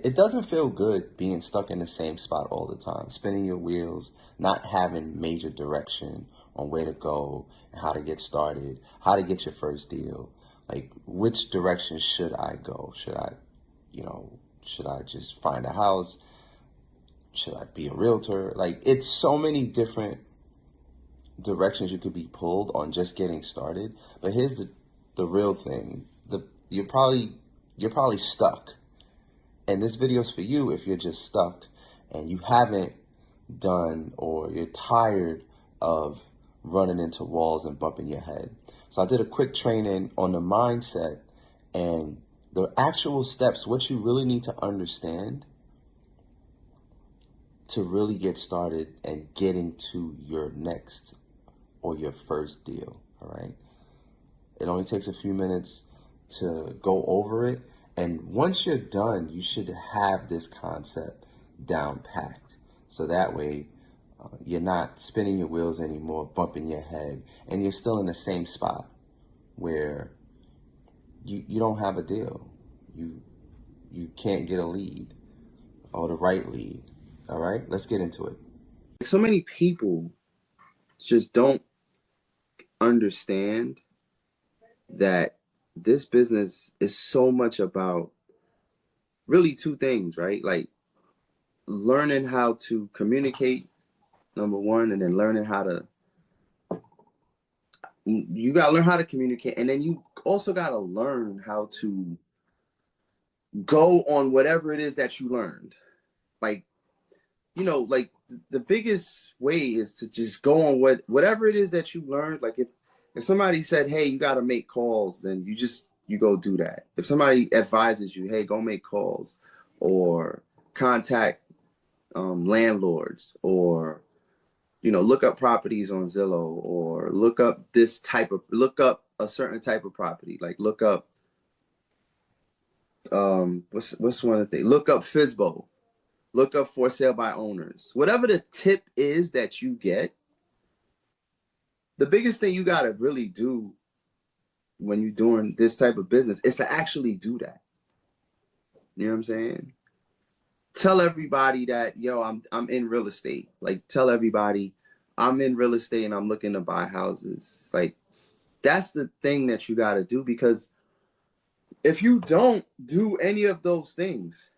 it doesn't feel good being stuck in the same spot all the time, spinning your wheels, not having major direction on where to go and how to get started, how to get your first deal. Like, which direction should I go? You know, should I just find a house? Should I be a realtor? Like, it's so many different directions you could be pulled on just getting started. But here's the real thing. You're probably stuck. And this video's for you if you're just stuck and you haven't done, or you're tired of running into walls and bumping your head. So I did a quick training on the mindset and the actual steps, what you really need to understand to really get started and getting to your next or your first deal. All right. It only takes a few minutes to go over it. And once you're done, you should have this concept down packed. So that way, you're not spinning your wheels anymore, bumping your head, and you're still in the same spot where you don't have a deal. You can't get a lead or the right lead. All right, let's get into it. So many people just don't understand that this business is so much about really two things, right? Like learning how to communicate, number one, and then learning how to, you got to learn how to communicate. And then you also got to learn how to go on whatever it is that you learned. Like, you know, like the biggest way is to just go on whatever it is that you learned. Like if somebody said, hey, you got to make calls, then you go do that. If somebody advises you, hey, go make calls or contact landlords, or, you know, look up properties on Zillow, or look up a certain type of property. Like look up, what's one of the things? Look up FSBO, look up for sale by owners. Whatever the tip is that you get, the biggest thing you got to really do when you're doing this type of business is to actually do that. You know what I'm saying? Tell everybody that, yo, I'm in real estate. Like tell everybody I'm in real estate and I'm looking to buy houses. Like that's the thing that you got to do, because if you don't do any of those things,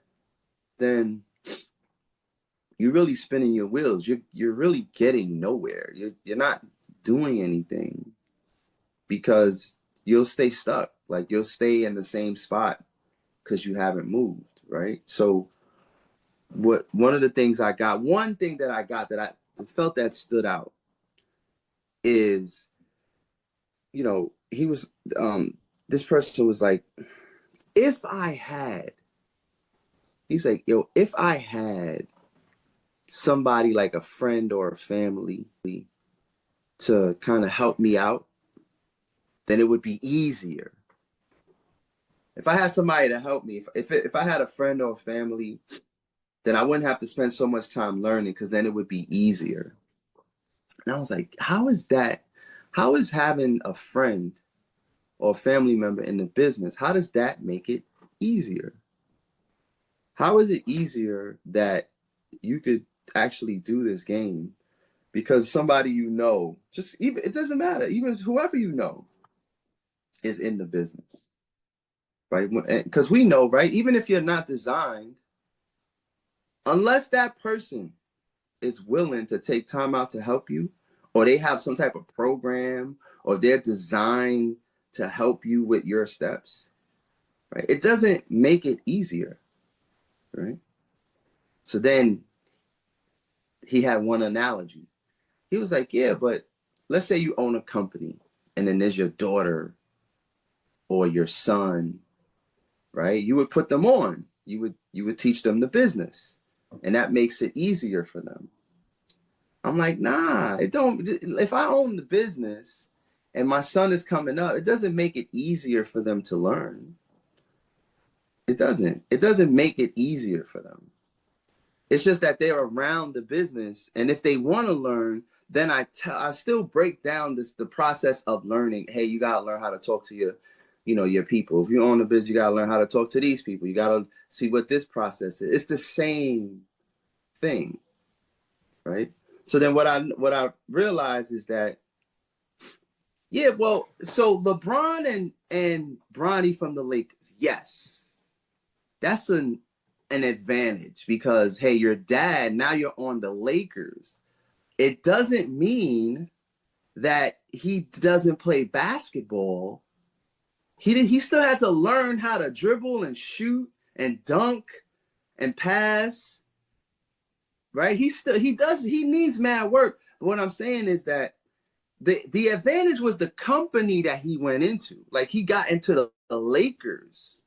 then you're really spinning your wheels. You're really getting nowhere. You're not doing anything, because you'll stay stuck. Like you'll stay in the same spot because you haven't moved, right? So one thing that I got that I felt that stood out is, you know, this person was like, he's like, yo, if I had somebody like a friend or a family to kind of help me out, then it would be easier. If I had somebody to help me, if I had a friend or a family, then I wouldn't have to spend so much time learning, because then it would be easier. And I was like, how is that? How is having a friend or a family member in the business, how does that make it easier? How is it easier that you could actually do this game because somebody you know, just even, it doesn't matter, even whoever you know is in the business, right? Because we know, right? Even if you're not designed, unless that person is willing to take time out to help you, or they have some type of program, or they're designed to help you with your steps, right? It doesn't make it easier, right? So then he had one analogy. He was like, yeah, but let's say you own a company and then there's your daughter or your son, right? You would put them on. You would teach them the business, and that makes it easier for them. I'm like, nah, it don't. If I own the business and my son is coming up, it doesn't make it easier for them to learn. It doesn't. It doesn't make it easier for them. It's just that they're around the business, and if they want to learn, then I still break down the process of learning. Hey, you gotta learn how to talk to your people. If you own a business, you gotta learn how to talk to these people. You gotta see what this process is. It's the same thing, right? So then what I realized is that, yeah, well, so LeBron and Bronny from the Lakers, yes, that's an advantage because hey, your dad, now you're on the Lakers. It doesn't mean that he doesn't play basketball. He still had to learn how to dribble and shoot and dunk and pass, right? He needs mad work. But what I'm saying is that the advantage was the company that he went into. Like he got into the Lakers,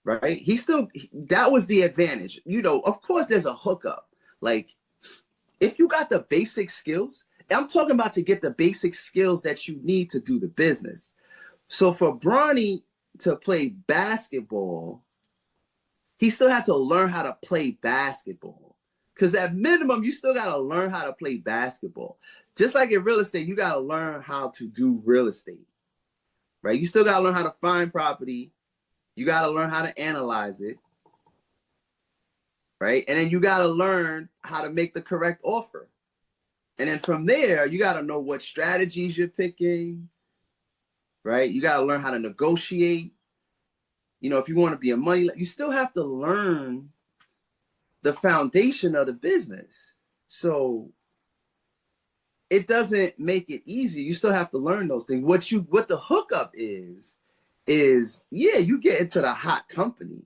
right? That was the advantage. Of course there's a hookup. Like if you got the basic skills, I'm talking about to get the basic skills that you need to do the business. So for Bronny to play basketball, he still had to learn how to play basketball. Because at minimum, you still got to learn how to play basketball. Just like in real estate, you got to learn how to do real estate, right? You still got to learn how to find property. You got to learn how to analyze it, right? And then you got to learn how to make the correct offer. And then from there, you got to know what strategies you're picking, right? You got to learn how to negotiate. If you want to be a money, you still have to learn the foundation of the business. So it doesn't make it easy. You still have to learn those things. What the hookup is yeah, you get into the hot company.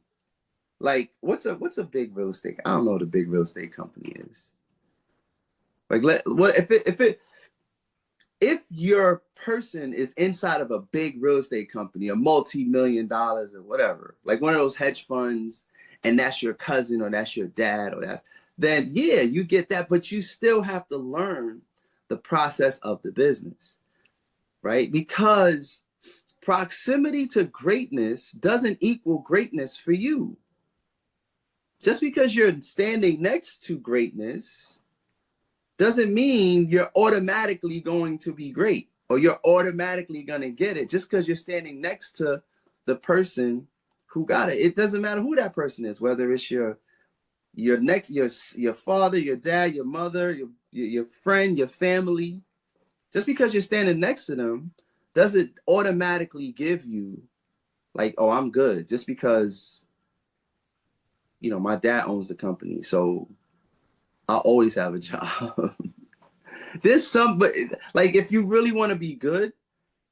Like what's a big real estate? I don't know what a big real estate company is. Like what if your person is inside of a big real estate company, a multi-million-dollar or whatever, like one of those hedge funds, and that's your cousin or that's your dad then yeah, you get that, but you still have to learn the process of the business, right? Because proximity to greatness doesn't equal greatness for you. Just because you're standing next to greatness doesn't mean you're automatically going to be great or you're automatically going to get it just because you're standing next to the person who got it. It doesn't matter who that person is, whether it's your father, your dad, your mother, your friend, your family. Just because you're standing next to them doesn't automatically give you like, oh, I'm good. Just because, my dad owns the company, so I'll always have a job. But like if you really want to be good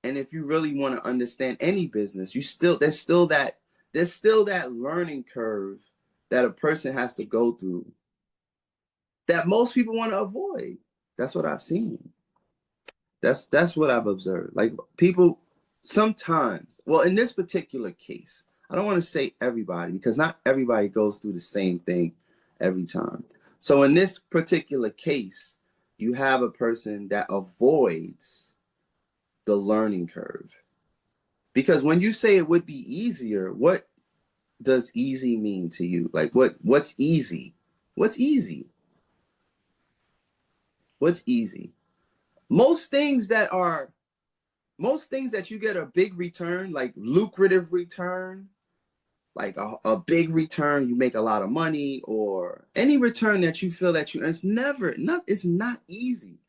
and if you really want to understand any business, there's still that learning curve that a person has to go through that most people want to avoid. That's what I've seen. That's what I've observed. Like people sometimes, well, in this particular case, I don't want to say everybody because not everybody goes through the same thing every time. So in this particular case, you have a person that avoids the learning curve. Because when you say it would be easier, what does easy mean to you? Like what's easy? What's easy? What's easy? Most things that you get a big return, like lucrative return, like a big return, you make a lot of money, or any return that you feel that it's not easy.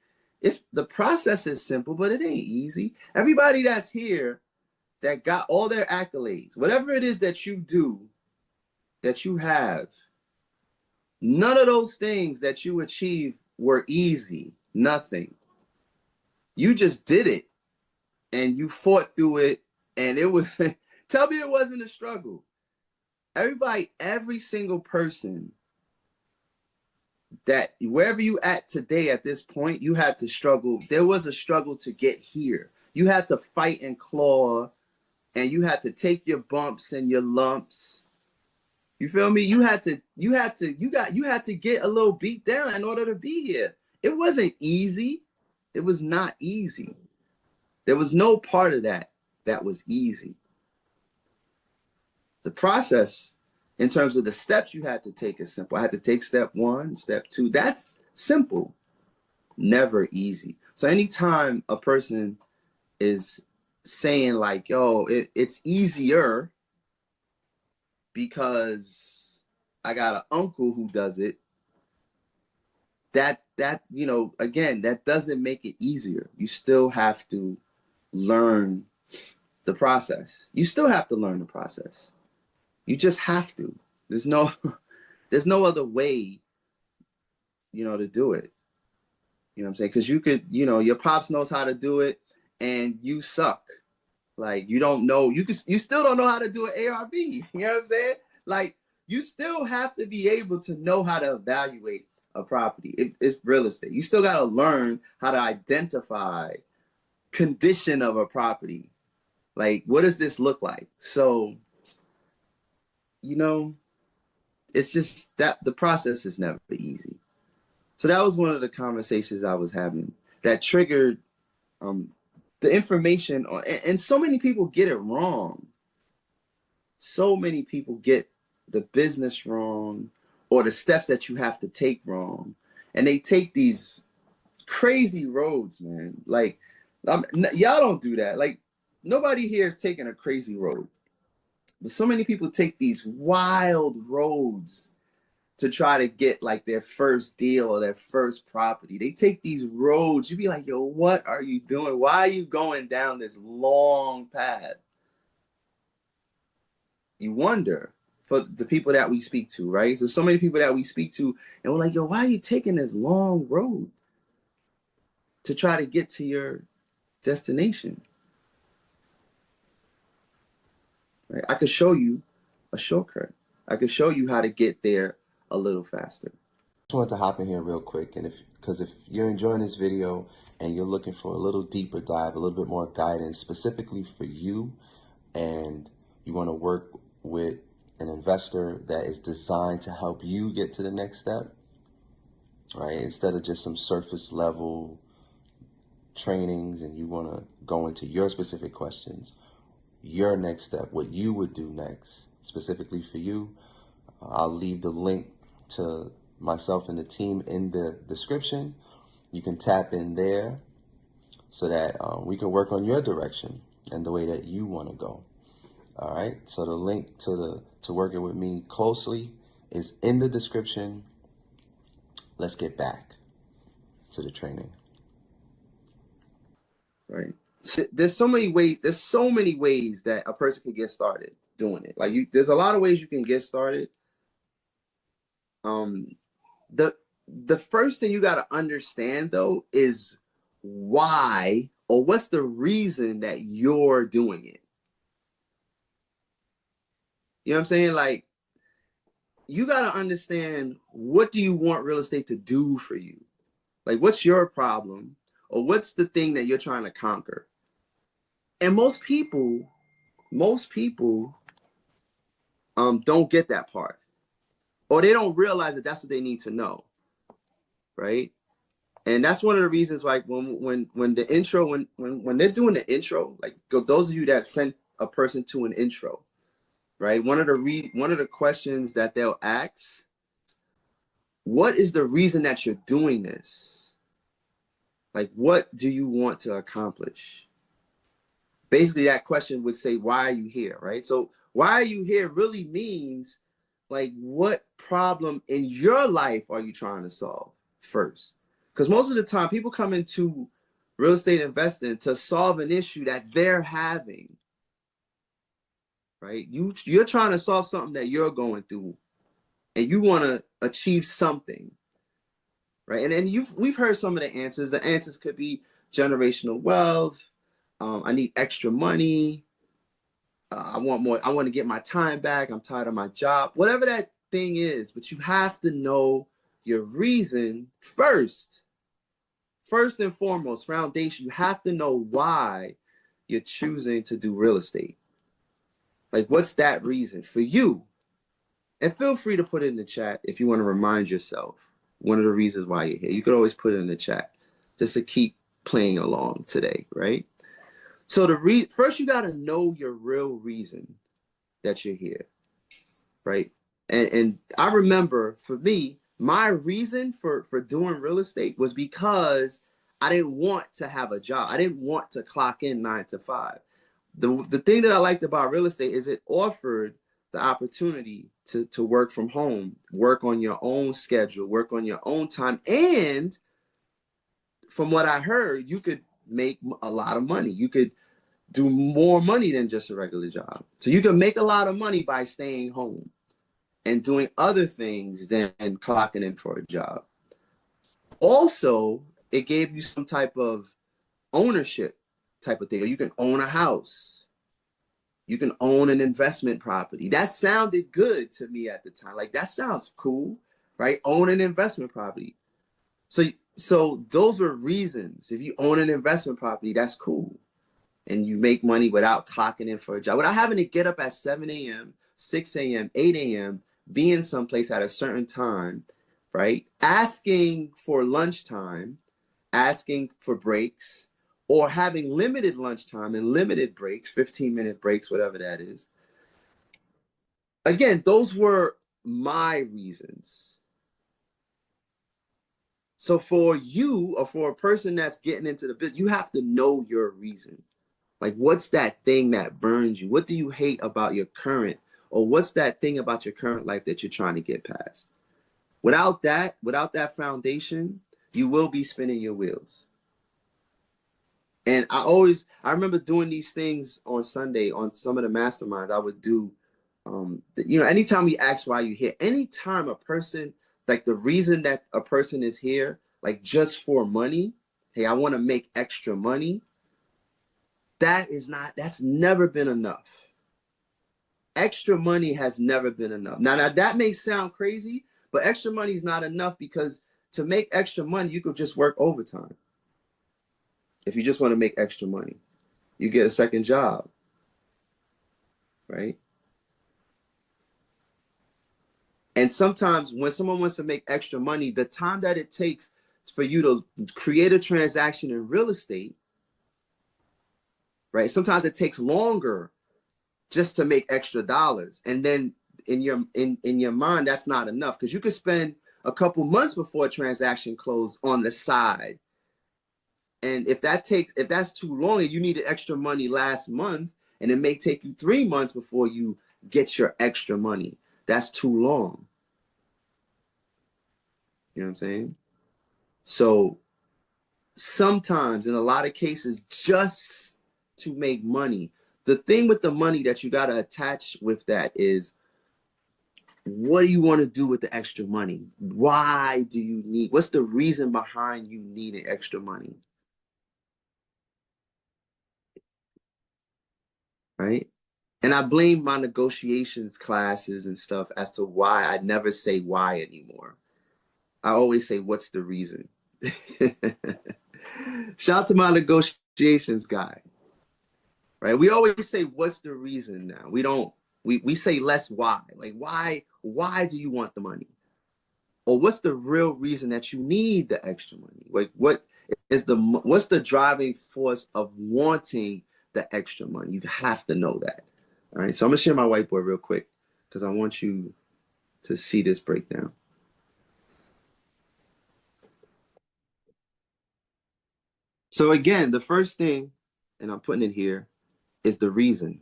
It's the process is simple, but it ain't easy. Everybody that's here that got all their accolades, whatever it is that you do, that you have, none of those things that you achieve were easy. Nothing. You just did it and you fought through it, and it was tell me it wasn't a struggle. Every single person that wherever you at today at this point, you had to struggle. There was a struggle to get here. You had to fight and claw, and you had to take your bumps and your lumps. You feel me? You had to get a little beat down in order to be here. It wasn't easy. It was not easy. There was no part of that was easy. The process in terms of the steps you had to take is simple. I had to take step 1, step 2. That's simple, never easy. So anytime a person is saying like, yo, it's easier because I got an uncle who does it. That again, that doesn't make it easier. You still have to learn the process. You still have to learn the process. You just have to. There's no there's no other way, to do it. You know what I'm saying? Because you could, your pops knows how to do it and you suck. Like you don't know, you still don't know how to do an ARV. You know what I'm saying? Like you still have to be able to know how to evaluate a property. It's real estate. You still got to learn how to identify condition of a property. Like what does this look like? So, it's just that the process is never easy. So that was one of the conversations I was having that triggered the information on, and so many people get it wrong. So many people get the business wrong or the steps that you have to take wrong. And they take these crazy roads, man. Like, y'all don't do that. Like, nobody here is taking a crazy road. But so many people take these wild roads to try to get like their first deal or their first property. They take these roads. You be like, yo, what are you doing? Why are you going down this long path? You wonder for the people that we speak to, right? So many people that we speak to, and we're like, yo, why are you taking this long road to try to get to your destination? Right? I could show you a shortcut. I could show you how to get there a little faster. Just wanted to hop in here real quick, and because if you're enjoying this video and you're looking for a little deeper dive, a little bit more guidance specifically for you, and you want to work with an investor that is designed to help you get to the next step, right? Instead of just some surface level trainings, and you want to go into your specific questions, your next step, what you would do next, specifically for you, I'll leave the link to myself and the team in the description. You can tap in there so that we can work on your direction and the way that you want to go. All right. So the link to working with me closely is in the description. Let's get back to the training. Right. So there's so many ways. There's so many ways that a person can get started doing it. Like there's a lot of ways you can get started. The first thing you got to understand though is why, or what's the reason that you're doing it. You know what I'm saying? Like you got to understand, what do you want real estate to do for you? Like what's your problem, or what's the thing that you're trying to conquer? And most people don't get that part, or they don't realize that that's what they need to know, right? And that's one of the reasons, like when the intro, when they're doing the intro, like those of you that send a person to an intro, right? One of the questions that they'll ask, what is the reason that you're doing this? Like, what do you want to accomplish? Basically, that question would say, why are you here, right? So why are you here really means, like, what problem in your life are you trying to solve first? Because most of the time, people come into real estate investing to solve an issue that they're having, right? You're trying to solve something that you're going through, and you want to achieve something, right? And we've heard some of the answers. The answers could be generational wealth. I need extra money. I want more. I want to get my time back. I'm tired of my job. Whatever that thing is, but you have to know your reason first. First and foremost, foundation, you have to know why you're choosing to do real estate. Like, what's that reason for you? And feel free to put it in the chat if you want to remind yourself one of the reasons why you're here. You could always put it in the chat just to keep playing along today, right? So first you got to know your real reason that you're here, right? And I remember, for me, my reason for doing real estate was because I didn't want to have a job. I didn't want to clock in 9 to 5. the thing that I liked about real estate is it offered the opportunity to work from home, work on your own schedule, work on your own time. And from what I heard, you could make a lot of money. You could do more money than just a regular job. So you can make a lot of money by staying home and doing other things than clocking in for a job. Also, it gave you some type of ownership type of thing. You can own a house. You can own an investment property. That sounded good to me at the time. Like, that sounds cool, right? Own an investment property. So those were reasons. If you own an investment property, that's cool. And you make money without clocking in for a job, without having to get up at 7 a.m., 6 a.m., 8 a.m., being someplace at a certain time, right? Asking for lunchtime, asking for breaks, or having limited lunchtime and limited breaks, 15-minute breaks, whatever that is. Again, those were my reasons. So for you, or for a person that's getting into the business, you have to know your reason. Like, what's that thing that burns you? What do you hate about your current, or what's that thing about your current life that you're trying to get past? Without that foundation, you will be spinning your wheels. And I remember doing these things on Sunday on some of the masterminds I would do. Anytime we ask why you're here, anytime a person, like the reason that a person is here, like just for money, hey, I want to make extra money. That's never been enough. Extra money has never been enough. Now that may sound crazy, but extra money is not enough, because to make extra money, you could just work overtime. If you just want to make extra money, you get a second job, right? And sometimes when someone wants to make extra money, the time that it takes for you to create a transaction in real estate, right? Sometimes it takes longer just to make extra dollars. And then in your mind, that's not enough, because you could spend a couple months before a transaction close on the side. And if that's too long and you needed extra money last month, and it may take you 3 months before you get your extra money, that's too long. You know what I'm saying? So sometimes, in a lot of cases, just to make money, the thing with the money that you got to attach with that is, what do you want to do with the extra money? Why do you need? What's the reason behind you needing extra money? Right? And I blame my negotiations classes and stuff as to why I never say why anymore. I always say, what's the reason? Shout out to my negotiations guy. Right? We always say, what's the reason now? We say less why. Like, why do you want the money? Or what's the real reason that you need the extra money? Like, what's the driving force of wanting the extra money? You have to know that. All right. So I'm gonna share my whiteboard real quick, because I want you to see this breakdown. So again, the first thing, and I'm putting it here, is the reason.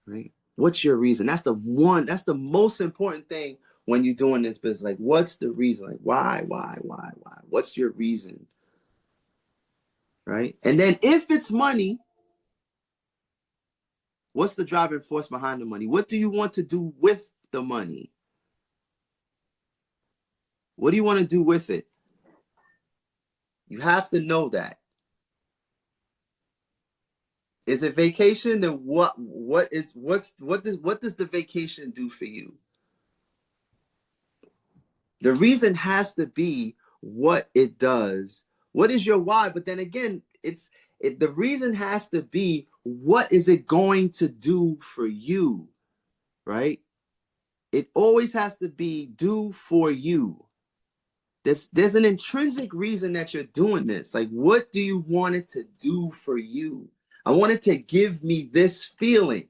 Right? What's your reason? That's the most important thing when you're doing this business. Like, what's the reason? Like, why? What's your reason? Right? And then if it's money, what's the driving force behind the money? What do you want to do with the money? What do you want to do with it? You have to know that. Is it vacation? Then what does the vacation do for you? The reason has to be what it does. What is your why? But then again, the reason has to be, what is it going to do for you, right? It always has to be do for you. There's an intrinsic reason that you're doing this. Like, what do you want it to do for you? I want it to give me this feeling.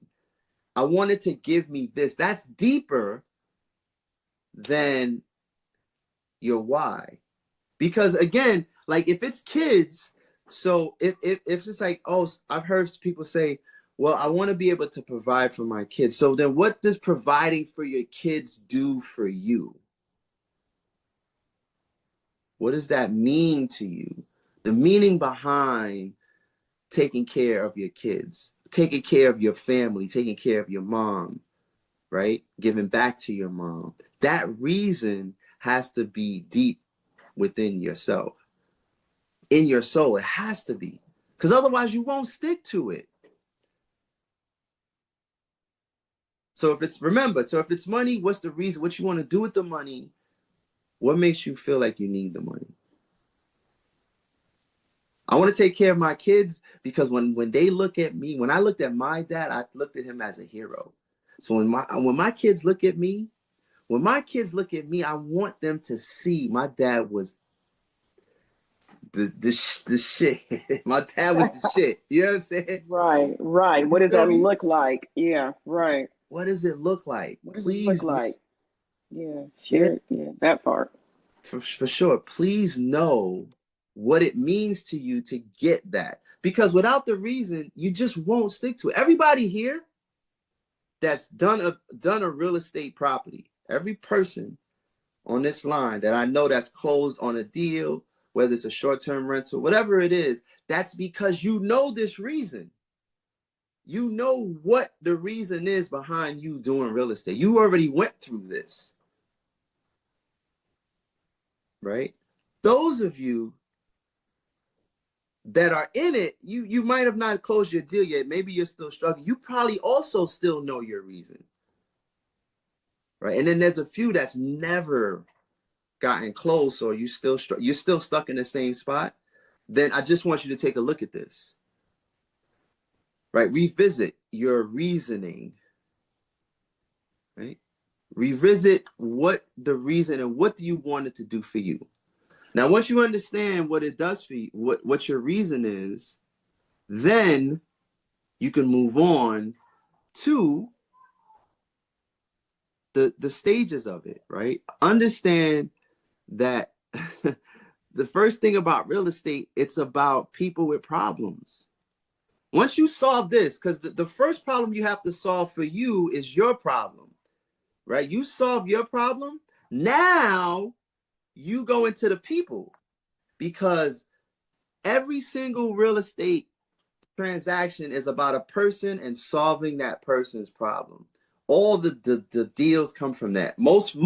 I want it to give me this. That's deeper than your why. Because again, like if it's kids, So if it's like, oh, I've heard people say, well, I want to be able to provide for my kids. So then what does providing for your kids do for you? What does that mean to you? The meaning behind taking care of your kids, taking care of your family, taking care of your mom, right? Giving back to your mom. That reason has to be deep within yourself, in your soul. It has to be, because otherwise you won't stick to it. So if it's, remember, so if it's money, what's the reason? What you want to do with the money? What makes you feel like you need the money? I want to take care of my kids because when they look at me, when I looked at my dad, I looked at him as a hero. So when my kids look at me, when my kids look at me, I want them to see my dad was the shit. My dad was the shit. You know what I'm saying? Right, right. What You does feel that me? look like? Yeah, right. What does it look like? What does it look Please, like? Yeah, yeah, share it. Yeah, that part. for sure. Please know what it means to you to get that. Because without the reason, you just won't stick to it. Everybody here that's done a real estate property, every person on this line that I know that's closed on a deal, whether it's a short-term rental, whatever it is, that's because you know this reason. You know what the reason is behind you doing real estate. You already went through this, right? Those of you that are in it, you might have not closed your deal yet. Maybe you're still struggling. You probably also still know your reason, right? And then there's a few that's never gotten close, or you're still stuck in the same spot. Then I just want you to take a look at this, right? Revisit your reasoning, right? Revisit what the reason and what do you want it to do for you. Now, once you understand what it does for you, what your reason is, then you can move on to the stages of it, right? Understand that the first thing about real estate, it's about people with problems. Once you solve this, because the first problem you have to solve for you is your problem, right? You solve your problem. Now you go into the people, because every single real estate transaction is about a person and solving that person's problem. All the deals come from that. Most,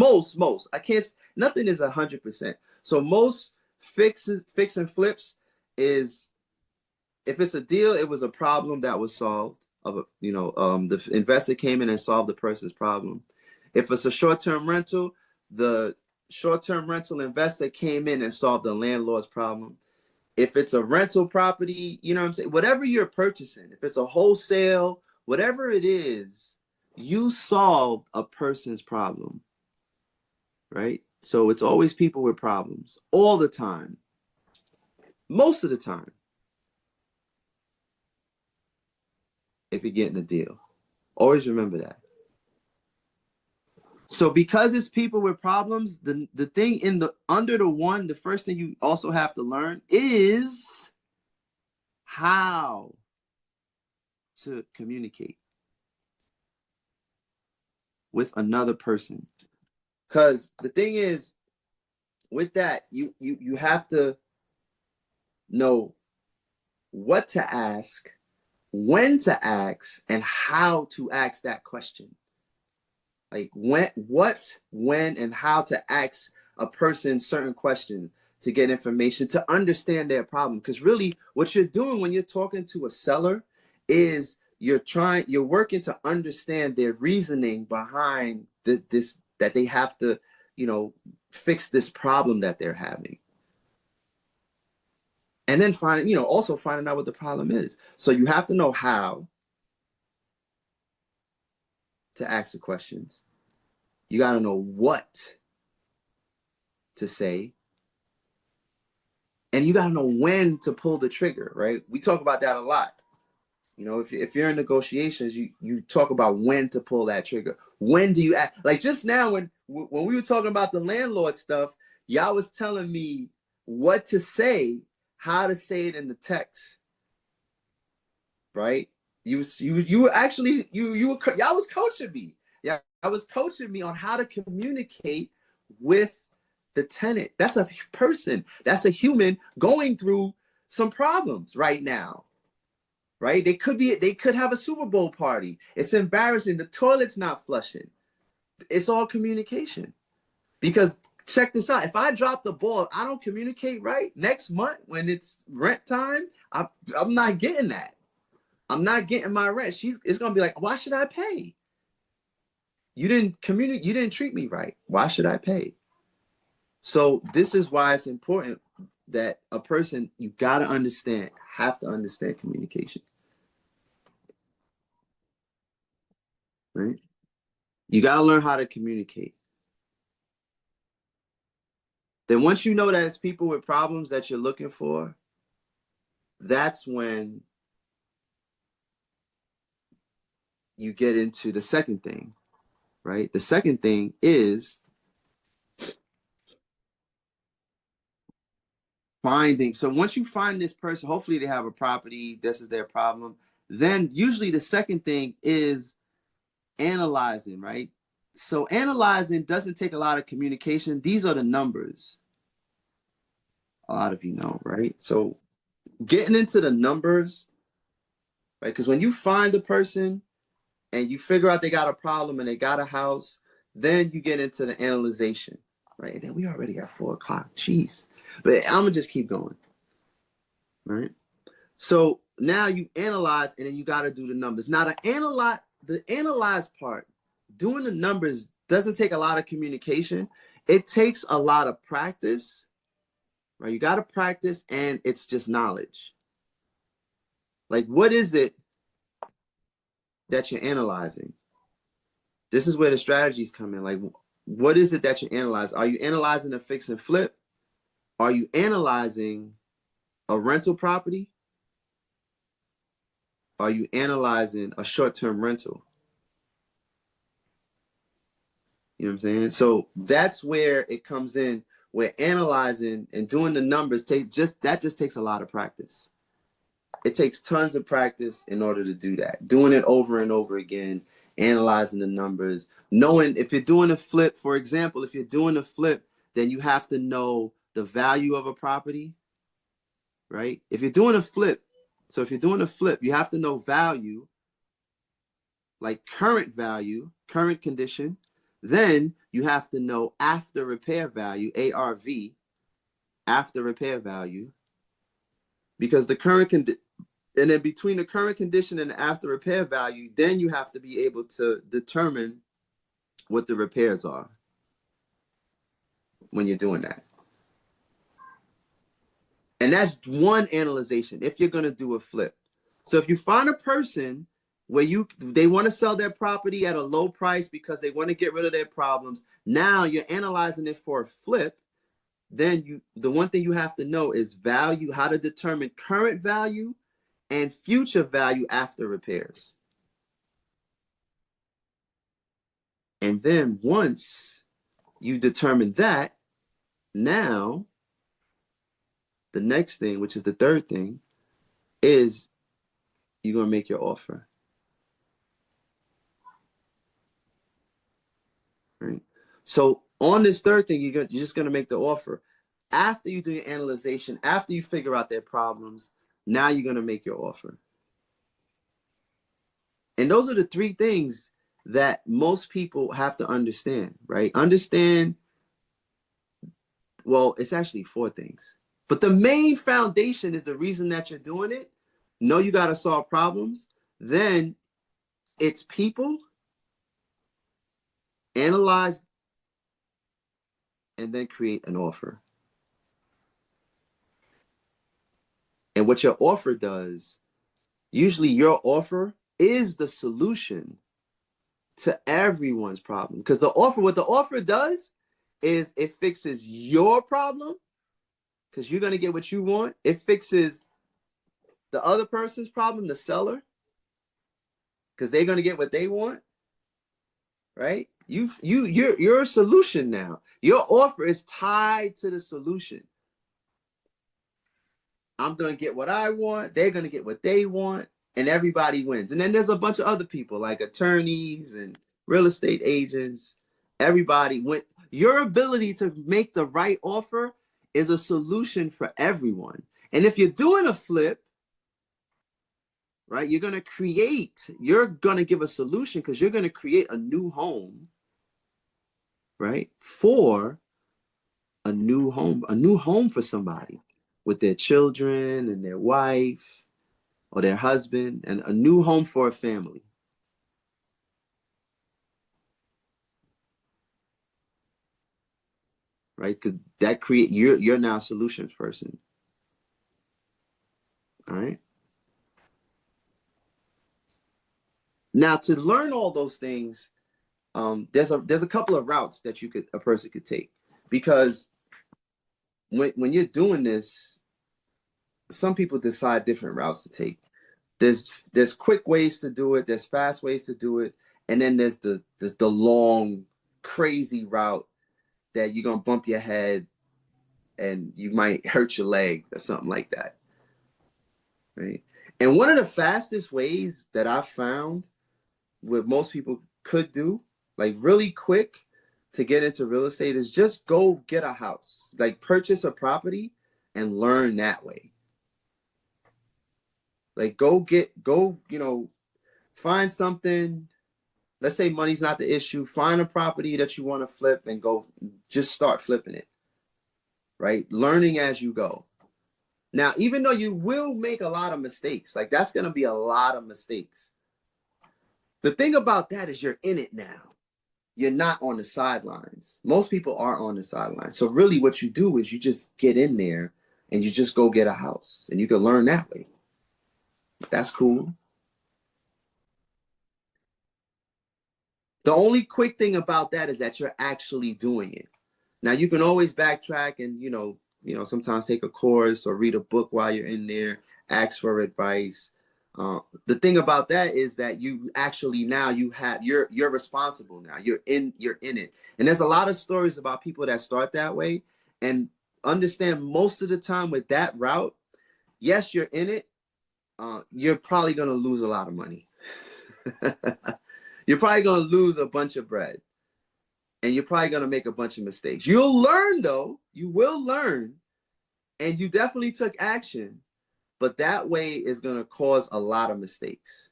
I can't, nothing is 100%. So most fix and flips is, if it's a deal, it was a problem that was solved. The investor came in and solved the person's problem. If it's a short-term rental, the short-term rental investor came in and solved the landlord's problem. If it's a rental property, you know what I'm saying? Whatever you're purchasing, if it's a wholesale, whatever it is, you solved a person's problem, right? So it's always people with problems all the time, most of the time, if you're getting a deal. Always remember that. So because it's people with problems, the thing under the one, the first thing you also have to learn is how to communicate with another person. Because the thing is, with that, you have to know what to ask, when to ask, and how to ask that question. Like when, and how to ask a person certain questions to get information, to understand their problem. Because really what you're doing when you're talking to a seller is you're working to understand their reasoning behind this, that they have to, fix this problem that they're having. And then also finding out what the problem is. So you have to know how to ask the questions. You got to know what to say. And you got to know when to pull the trigger, right? We talk about that a lot. If you're in negotiations, you talk about when to pull that trigger. When do you act? Like just now when we were talking about the landlord stuff, y'all was telling me what to say, how to say it in the text, right? You were actually y'all was coaching me. Yeah, I was coaching me on how to communicate with the tenant. That's a person. That's a human going through some problems right now. Right? They could have a Super Bowl party. It's embarrassing. The toilet's not flushing. It's all communication. Because check this out. If I drop the ball, I don't communicate right, next month when it's rent time, I'm not getting that. I'm not getting my rent. It's gonna be like, why should I pay? You didn't communicate, you didn't treat me right. Why should I pay? So this is why it's important that a person, you gotta understand, have to understand communication. Right? You gotta learn how to communicate. Then once you know that it's people with problems that you're looking for, that's when you get into the second thing, right? The second thing is finding. So once you find this person, hopefully they have a property, this is their problem. Then usually the second thing is analyzing, right? So analyzing doesn't take a lot of communication. These are the numbers. A lot of you know, right? So getting into the numbers, right? Because when you find a person and you figure out they got a problem and they got a house, then you get into the analyzation, right? And then we already at 4 o'clock. Jeez. But I'm gonna just keep going. Right. So now you analyze and then you got to do the numbers. Now the analyze part, doing the numbers doesn't take a lot of communication. It takes a lot of practice. Right? You got to practice, and it's just knowledge. Like, what is it that you're analyzing? This is where the strategies come in. Like, what is it that you analyze? Are you analyzing a fix and flip? Are you analyzing a rental property? Are you analyzing a short-term rental? You know what I'm saying? So that's where it comes in, where analyzing and doing the numbers just takes a lot of practice. It takes tons of practice in order to do that. Doing it over and over again, analyzing the numbers, knowing if you're doing a flip, for example, if you're doing a flip, then you have to know the value of a property, right? If you're doing a flip, you have to know value, like current value, current condition. Then you have to know after repair value, ARV, after repair value, because the current condition, and then between the current condition and the after repair value, then you have to be able to determine what the repairs are when you're doing that. And that's one analyzation if you're going to do a flip. So if you find a person where they want to sell their property at a low price because they want to get rid of their problems, now you're analyzing it for a flip, then the one thing you have to know is value, how to determine current value and future value after repairs. And then once you determine that, now the next thing, which is the third thing, is you're going to make your offer. Right? So on this third thing, you're just going to make the offer. After you do your analyzation, after you figure out their problems, now you're going to make your offer. And those are the three things that most people have to understand, right? Well, it's actually 4 things. But the main foundation is the reason that you're doing it. Know you got to solve problems. Then it's people, analyze, and then create an offer. And what your offer does, usually your offer is the solution to everyone's problem. Because what the offer does is it fixes your problem, because you're going to get what you want. It fixes the other person's problem, the seller, because they're going to get what they want. Right? You're a solution now. Your offer is tied to the solution. I'm going to get what I want. They're going to get what they want, and everybody wins. And then there's a bunch of other people like attorneys and real estate agents. Everybody went. Your ability to make the right offer is a solution for everyone. And if you're doing a flip, right, you're going to give a solution because you're going to create a new home, right, for a new home for somebody with their children and their wife or their husband, and a new home for a family. Right? Because that you're now a solutions person. All right. Now, to learn all those things, there's a couple of routes that a person could take, because when you're doing this, some people decide different routes to take. There's quick ways to do it, there's fast ways to do it, and then there's the long, crazy route that you're gonna bump your head and you might hurt your leg or something like that. Right? And one of the fastest ways that I found, what most people could do, like really quick to get into real estate, is just go get a house, like purchase a property and learn that way. Like find something. Let's say money's not the issue. Find a property that you want to flip and just start flipping it. Right? Learning as you go. Now, even though you will make a lot of mistakes, like that's going to be a lot of mistakes. The thing about that is you're in it now. You're not on the sidelines. Most people are on the sidelines. So really what you do is you just get in there and you just go get a house, and you can learn that way. That's cool. The only quick thing about that is that you're actually doing it. Now you can always backtrack and, sometimes take a course or read a book while you're in there, ask for advice. The thing about that is that you actually you're responsible now. You're in it. And there's a lot of stories about people that start that way, and understand most of the time with that route, yes, you're in it. You're probably going to lose a lot of money. You're probably going to lose a bunch of bread, and you're probably going to make a bunch of mistakes. You'll learn though. You will learn, and you definitely took action, but that way is going to cause a lot of mistakes.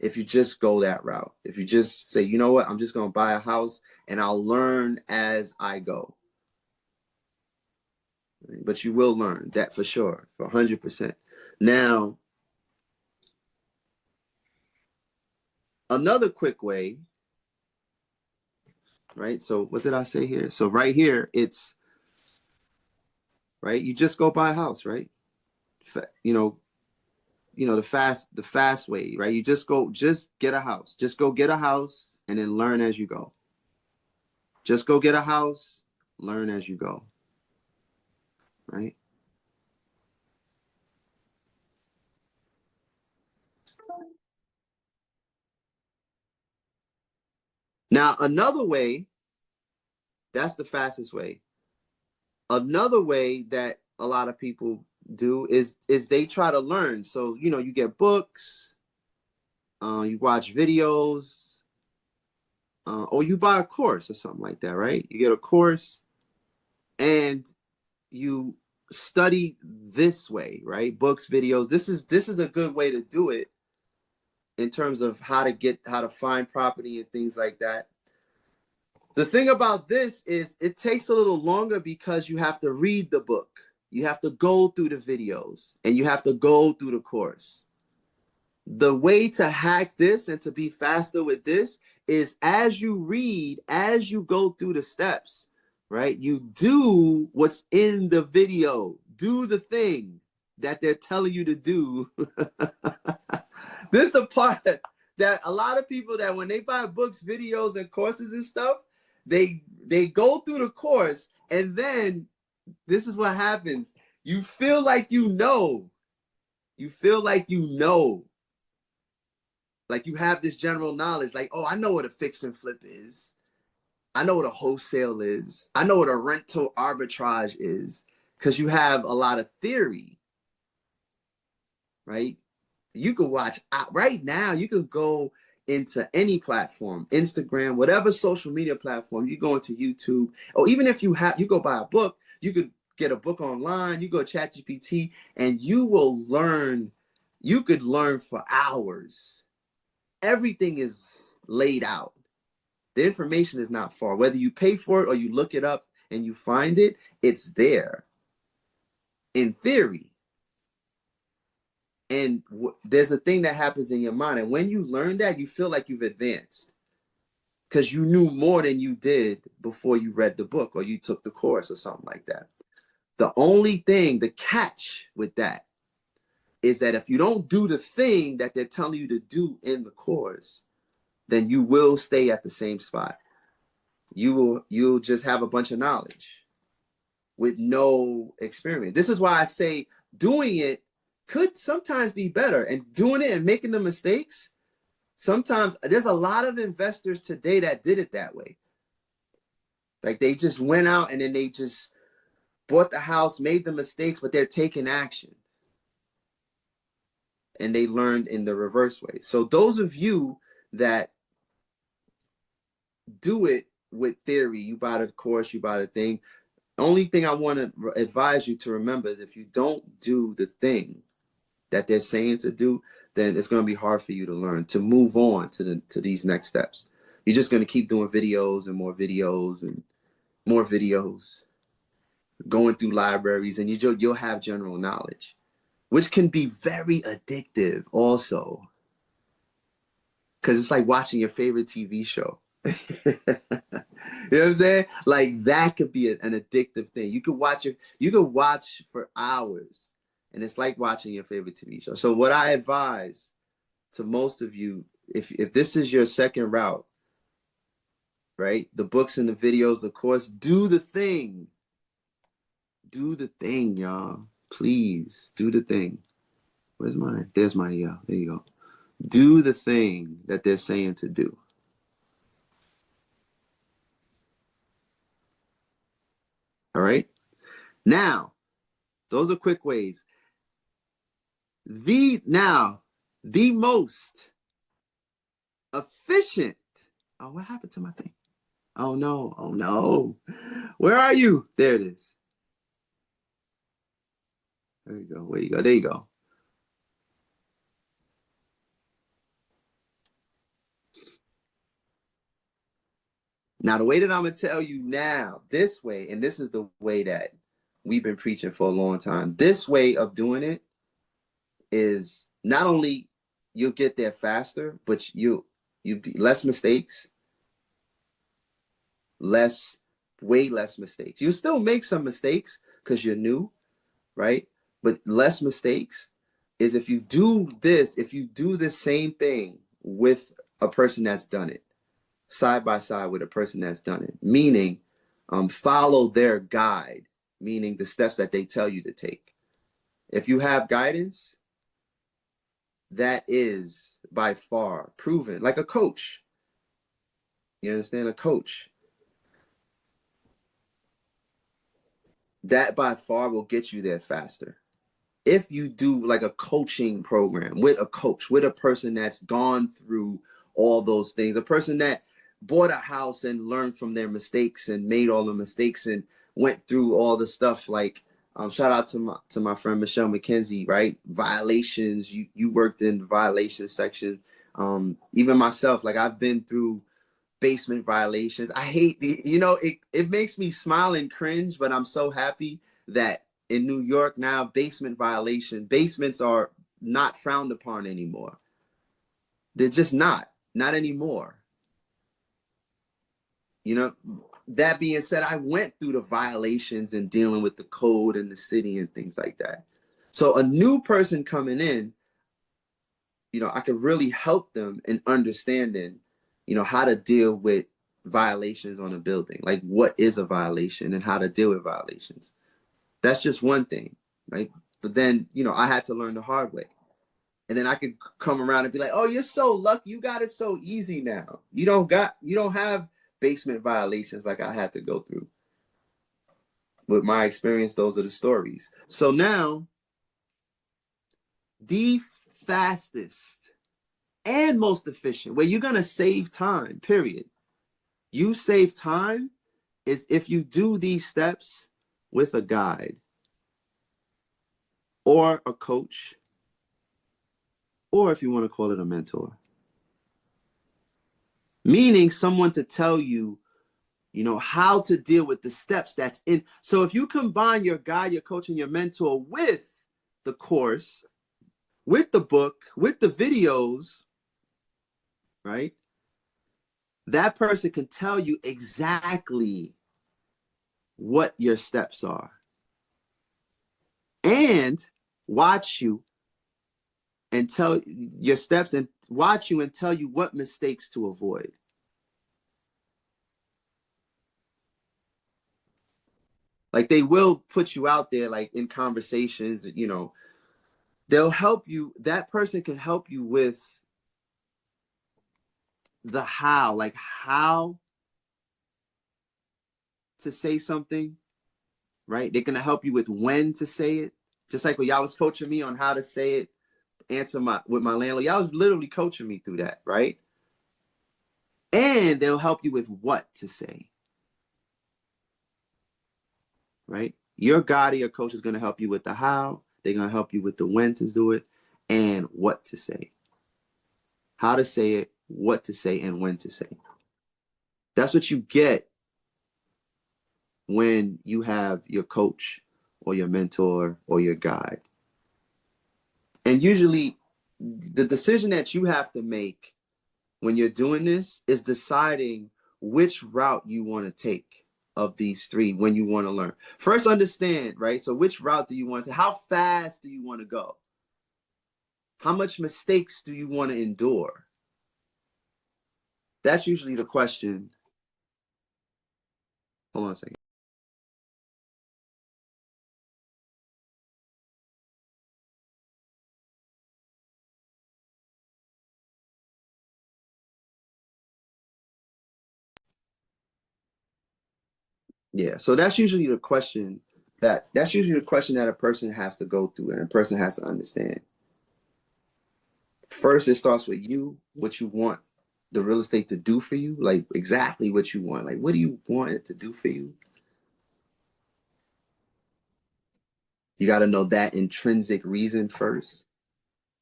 If you just go that route, if you just say, you know what, I'm just going to buy a house and I'll learn as I go. But you will learn that for sure, for 100%. Now, another quick way, right? So what did I say here? So right here, it's, right, you just go buy a house, right? The fast way, right? You just get a house. Just go get a house and then learn as you go. Just go get a house, learn as you go. Right? Now, another way, that's the fastest way. Another way that a lot of people do is they try to learn. So, you get books, you watch videos, or you buy a course or something like that, right? You get a course and you study this way, right? Books, videos. This is a good way to do it in terms of how to find property and things like that. The thing about this is it takes a little longer because you have to read the book. You have to go through the videos and you have to go through the course. The way to hack this and to be faster with this is as you read, as you go through the steps, right? You do what's in the video. Do the thing that they're telling you to do. This is the part that a lot of people, that when they buy books, videos, and courses and stuff, they go through the course, and then this is what happens. You feel like you know. You feel like you know. Like you have this general knowledge, like, oh, I know what a fix and flip is. I know what a wholesale is. I know what a rental arbitrage is, because you have a lot of theory. right? You can watch right now. You can go into any platform, Instagram, whatever social media platform. You go into YouTube, or even if you go buy a book, you could get a book online. You go to ChatGPT, and you will learn. You could learn for hours. Everything is laid out. The information is not far. Whether you pay for it or you look it up and you find it, it's there in theory. And there's a thing that happens in your mind. And when you learn that, you feel like you've advanced because you knew more than you did before you read the book or you took the course or something like that. The only thing, the catch with that is that if you don't do the thing that they're telling you to do in the course, then you will stay at the same spot. You'll just have a bunch of knowledge with no experience. This is why I say doing it could sometimes be better, and doing it and making the mistakes. Sometimes there's a lot of investors today that did it that way. Like they just went out and then they just bought the house, made the mistakes, but they're taking action. And they learned in the reverse way. So those of you that do it with theory, you buy the course, you buy the thing. Only thing I want to advise you to remember is if you don't do the thing that they're saying to do, then it's going to be hard for you to learn, to move on to these next steps. You're just going to keep doing videos and more videos and more videos, going through libraries, and you'll have general knowledge, which can be very addictive also, because it's like watching your favorite TV show. You know what I'm saying? Like that could be an addictive thing. You could watch for hours, and it's like watching your favorite TV show. So what I advise to most of you, if this is your second route, right? The books and the videos, the course, do the thing. Do the thing, y'all. Please do the thing. Where's mine? There's my there you go. Do the thing that they're saying to do. All right. Now, those are quick ways. The most efficient. Oh, what happened to my thing? Oh no. Oh no. Where are you? There it is. There you go. Where you go? There you go. Now, the way that I'm going to tell you now, this way, and this is the way that we've been preaching for a long time. This way of doing it is not only you'll get there faster, but you be less mistakes, way less mistakes. You still make some mistakes because you're new, right? But less mistakes is if you do the same thing with a person that's done it, side by side with a person that's done it, meaning follow their guide, meaning the steps that they tell you to take. If you have guidance, that is by far proven, like a coach. You understand? A coach. That by far will get you there faster. If you do like a coaching program with a coach, with a person that's gone through all those things, a person that bought a house and learned from their mistakes and made all the mistakes and went through all the stuff, like shout out to my friend Michelle McKenzie, right? Violations, you worked in the violation section. Even myself, like I've been through basement violations. I hate it makes me smile and cringe, but I'm so happy that in New York now, basements are not frowned upon anymore. They're just not anymore. You know, that being said, I went through the violations and dealing with the code and the city and things like that. So a new person coming in, I could really help them in understanding, how to deal with violations on a building, like what is a violation and how to deal with violations. That's just one thing, right? But then, I had to learn the hard way. And then I could come around and be like, oh, you're so lucky. You got it so easy now. You don't have basement violations like I had to go through. With my experience, those are the stories. So now, the fastest and most efficient, where you're going to save time, period. You save time is if you do these steps with a guide or a coach, or if you want to call it a mentor. Meaning someone to tell you, you know, how to deal with the steps that's in. So if you combine your guide, your coach, and your mentor with the course, with the book, with the videos, right? That person can tell you exactly what your steps are and watch you and tell your steps and watch you and tell you what mistakes to avoid. Like they will put you out there, like in conversations, you know, they'll help you. That person can help you with the how, like how to say something, right? They're going to help you with when to say it. Just like when y'all was coaching me on how to say it, answer with my landlord, y'all was literally coaching me through that, right? And they'll help you with what to say, right? Your guide or your coach is going to help you with the how. They're going to help you with the when to do it and what to say. How to say it, what to say, and when to say. That's what you get when you have your coach or your mentor or your guide. And usually the decision that you have to make when you're doing this is deciding which route you want to take of these three when you want to learn. First, understand, right? So which route do you want to, how fast do you want to go? How much mistakes do you want to endure? That's usually the question. Hold on a second. Yeah, so that's usually the question that's usually the question that a person has to go through and a person has to understand. First, it starts with you, what you want the real estate to do for you, like exactly what you want. Like, what do you want it to do for you? You got to know that intrinsic reason first.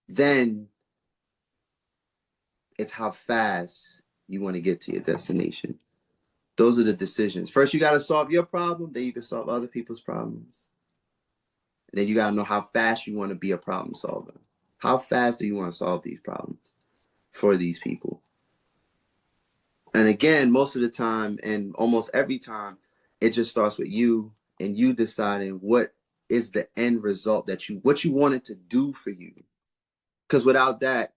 Then it's how fast you want to get to your destination. Those are the decisions. First, you got to solve your problem, then you can solve other people's problems. And then you got to know how fast you want to be a problem solver. How fast do you want to solve these problems for these people? And again, most of the time and almost every time, it just starts with you and you deciding what is the end result what you want it to do for you. Because without that,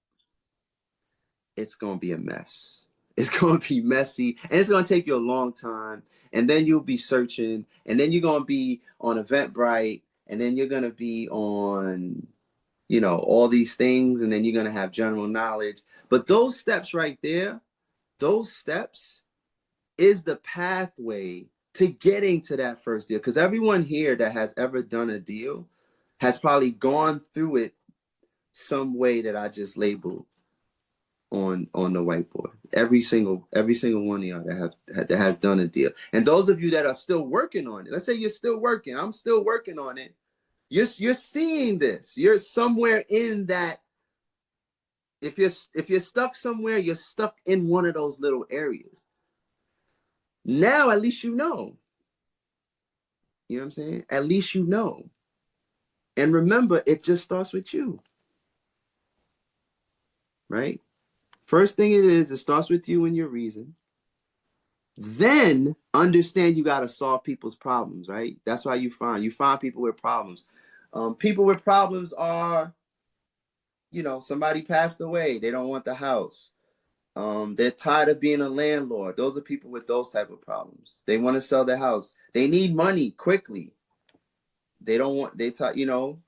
it's going to be a mess. It's going to be messy and it's going to take you a long time. And then you'll be searching and then you're going to be on Eventbrite and then you're going to be on, you know, all these things. And then you're going to have general knowledge. But those steps right there, those steps is the pathway to getting to that first deal. Because everyone here that has ever done a deal has probably gone through it some way that I just labeled on the whiteboard. Every single one of y'all that has done a deal. And those of you that are still working on it, let's say you're still working, I'm still working on it. You're seeing this. You're somewhere in that. If you're stuck somewhere, you're stuck in one of those little areas. Now at least you know. You know what I'm saying? At least you know. And remember, it just starts with you. Right? First thing it starts with you and your reason. Then understand you got to solve people's problems, right? That's why you find people with problems. People with problems are, you know, somebody passed away. They don't want the house. They're tired of being a landlord. Those are people with those type of problems. They want to sell their house. They need money quickly. They don't want, you know,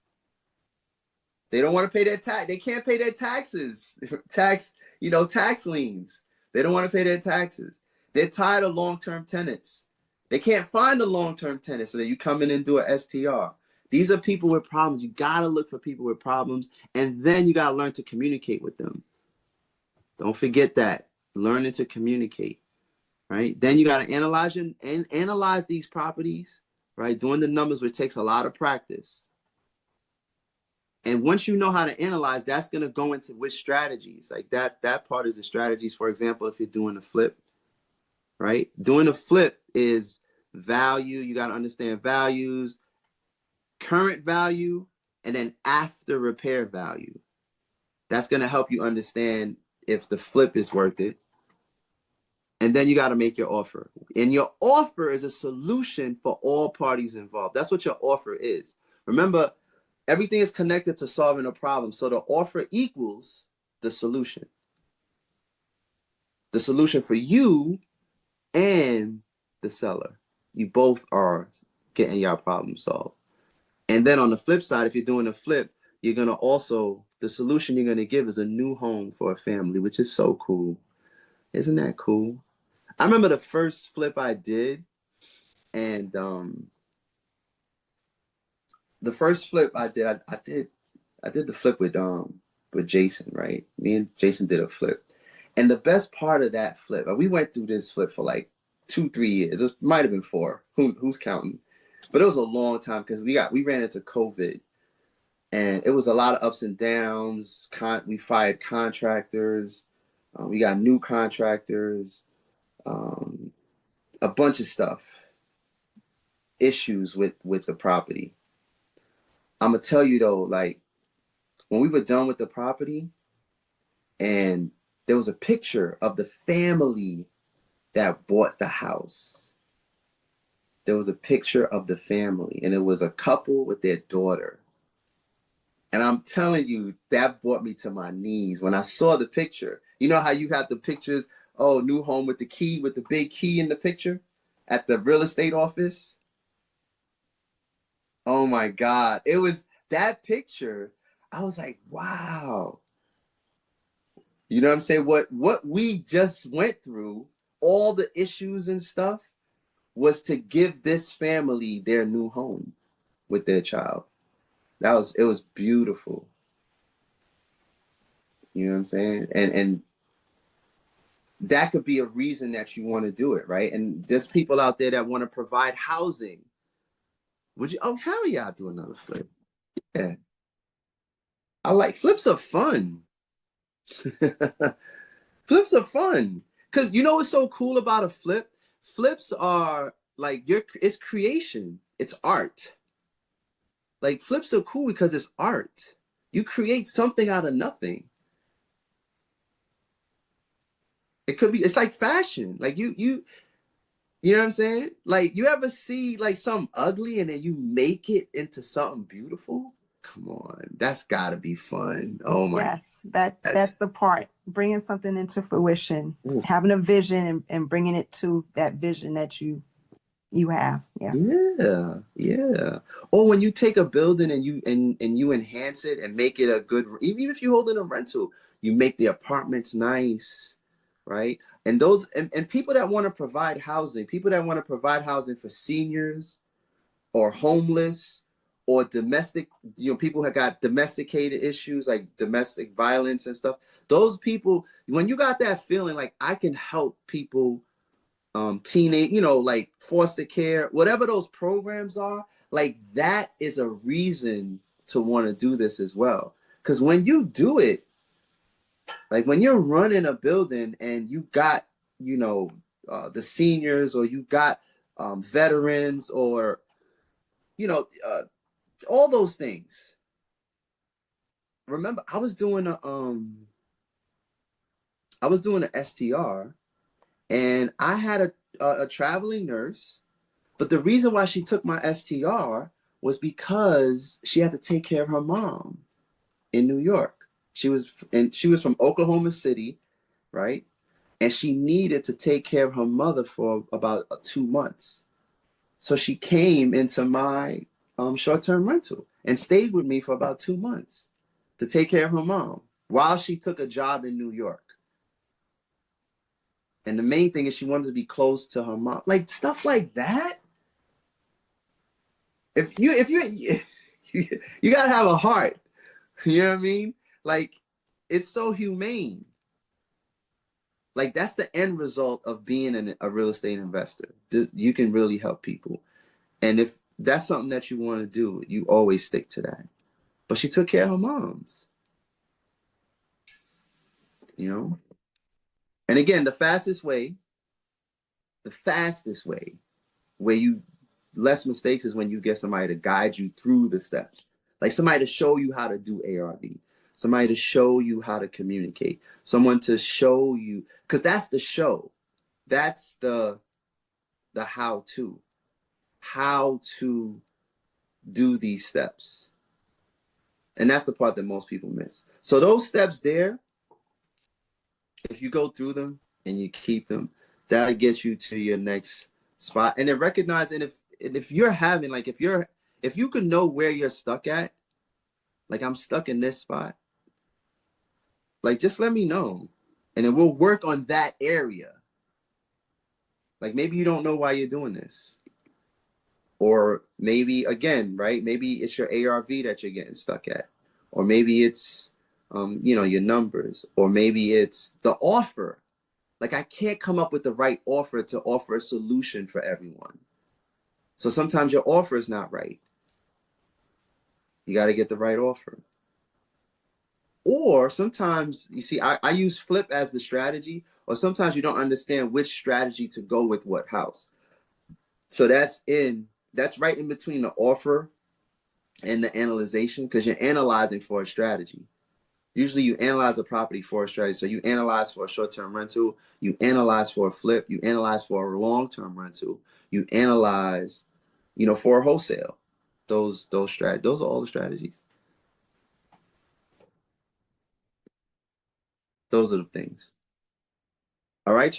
they don't want to pay their tax. They can't pay their taxes. Tax liens. They don't want to pay their taxes. They're tired of long-term tenants. They can't find a long-term tenant, so that you come in and do an STR. These are people with problems. You gotta look for people with problems, and then you gotta learn to communicate with them. Don't forget that. Learning to communicate, right? Then you gotta analyze these properties, right? Doing the numbers, which takes a lot of practice. And once you know how to analyze, that's gonna go into which strategies. Like that part is the strategies. For example, if you're doing a flip, right? Doing a flip is value. You gotta understand values, current value, and then after repair value. That's going to help you understand if the flip is worth it. And then you got to make your offer. And your offer is a solution for all parties involved. That's what your offer is. Remember, everything is connected to solving a problem. So the offer equals the solution. The solution for you and the seller. You both are getting your problem solved. And then on the flip side, if you're doing a flip, you're going to also, the solution you're going to give is a new home for a family, which is so cool. Isn't that cool? I remember the first flip I did, and the first flip I did, I did the flip with Jason, right? Me and Jason did a flip. And the best part of that flip, we went through this flip for like 2-3 years. It might have been 4. Who's counting? But it was a long time because we ran into COVID, and it was a lot of ups and downs. We fired contractors. We got new contractors. A bunch of stuff. Issues with the property. I'm gonna tell you though, like when we were done with the property, and there was a picture of the family that bought the house. There was a picture of the family, and it was a couple with their daughter. And I'm telling you, that brought me to my knees when I saw the picture. You know how you have the pictures, oh, new home with the key, with the big key in the picture at the real estate office? Oh my God. It was that picture. I was like, wow. You know what I'm saying? What we just went through, all the issues and stuff, was to give this family their new home with their child. It was beautiful. You know what I'm saying? And that could be a reason that you want to do it, right? And there's people out there that want to provide housing. Would you? Oh, hell yeah, I'll do another flip. Yeah. I like flips are fun. Flips are fun. Because you know what's so cool about a flip? Flips are like it's creation. It's art. Like flips are cool because it's art. You create something out of nothing. It could be, it's like fashion. Like you know what I'm saying? Like you ever see like something ugly and then you make it into something beautiful? Come on, that's gotta be fun. Oh my. Yes, that's the part. Bringing something into fruition, Ooh. having a vision and bringing it to that vision that you have. Yeah. Yeah. Or when you take a building and you enhance it and make it a good, even if you hold in a rental, you make the apartments nice, right? And those and people that want to provide housing, for seniors or homeless or domestic, people who got domesticated issues like domestic violence and stuff. Those people, when you got that feeling like I can help people, teenage, like foster care, whatever those programs are, like that is a reason to want to do this as well. Because when you do it, like when you're running a building and you got, the seniors, or you got veterans, or, all those things. Remember, I was doing a STR, and I had a traveling nurse, but the reason why she took my STR was because she had to take care of her mom in New York. She was from Oklahoma City, right? And she needed to take care of her mother for about 2 months. So she came into my short-term rental and stayed with me for about 2 months to take care of her mom while she took a job in New York. And the main thing is she wanted to be close to her mom. Like stuff like that. If you You gotta have a heart. You know what I mean? Like, it's so humane. Like, that's the end result of being a real estate investor. You can really help people. And if that's something that you want to do, you always stick to that. But she took care of her moms, you know? And again, the fastest way where you less mistakes is when you get somebody to guide you through the steps. Like somebody to show you how to do ARV, somebody to show you how to communicate, someone to show you, because that's the show. That's the how to do these steps. And that's the part that most people miss. So those steps there, if you go through them and you keep them, that'll get you to your next spot. And then recognize, and if you're having, like, if you can know where you're stuck at, like, I'm stuck in this spot, like, just let me know. And then we'll work on that area. Like, maybe you don't know why you're doing this. Or maybe, again, right? Maybe it's your ARV that you're getting stuck at. Or maybe it's, your numbers. Or maybe it's the offer. Like, I can't come up with the right offer to offer a solution for everyone. So sometimes your offer is not right. You got to get the right offer. Or sometimes, you see, I use flip as the strategy, or sometimes you don't understand which strategy to go with what house. So that's right in between the offer and the analyzation, because you're analyzing for a strategy. Usually you analyze a property for a strategy. So you analyze for a short-term rental, you analyze for a flip, you analyze for a long-term rental, you analyze, for a wholesale. Those are all the strategies. Those are the things. All right.